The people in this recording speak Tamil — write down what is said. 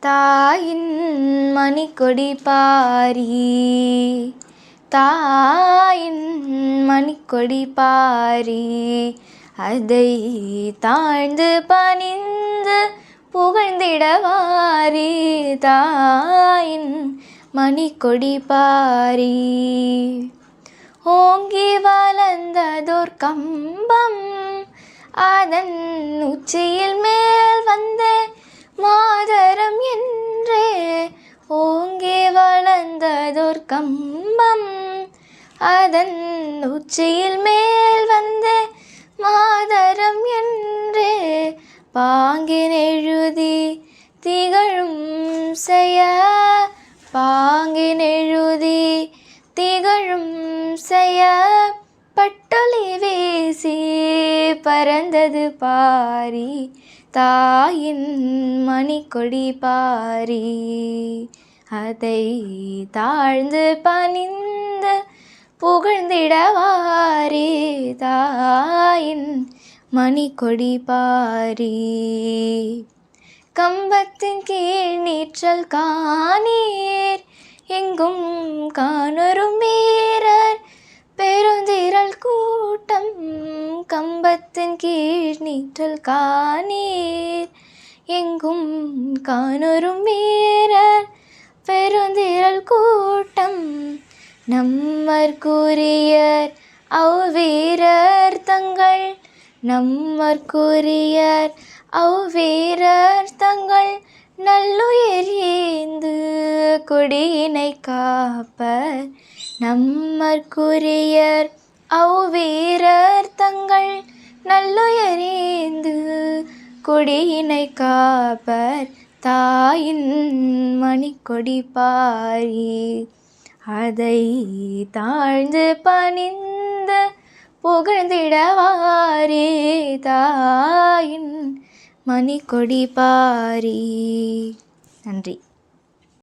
தாயின் மணிக்கொடி பாரி, தாயின் மணிக்கொடி பாரி, அதை தாழ்ந்து பணிந்து புகழ்ந்திடவாரி. தாயின் மணிக்கொடி பாரி, ஓங்கி வளர்ந்ததோர் கம்பம், அதன் உச்சியில் மேல் வந்தே மாதரம் என்றே. ஓங்கி வளர்ந்ததோர் கம்பம், அதன் உச்சியில் மேல் வந்தே மாதரம் என்றே. பாங்கினெழுதி திகழும் செய்ய, பாங்கினெழுதி திகழும் செய்ய, பட்டொளி வீசி பறந்தது பாரி. தாயின் மணிக்கொடி பாரி, அதை தாழ்ந்து பணிந்து புகழ்ந்திடவாரி. தாயின் மணிக்கொடி பாரி, கம்பத்தின் கீழ் நீற்றல் காணீர், எங்கும் காணொரும் வீரர் பெருந்திரள் கூட்டம். கம்பத்தின் கீழ் நீற்றல் காணீர், எங்கும் காணொரும் வீரர் பெருந்திரள் கூட்டம். நம்மர்க்குரியர் அவ்வீரர் தங்கள், நம்மர்க்குரியர் அவ்வீரர் தங்கள், நல்லுயிர் ஈந்து கொடியினை காப்பர். நம்மர்க்குரியர் அவ்வீரர் தங்கள், நல்லுயிர் ஈந்து கொடியினை காப்பர். தாயின் மணிக்கொடி பாரி, அதை தாழ்ந்து பணிந்து புகழ்ந்திடவாரி. தாயின் மணிக்கொடி பாரி. நன்றி.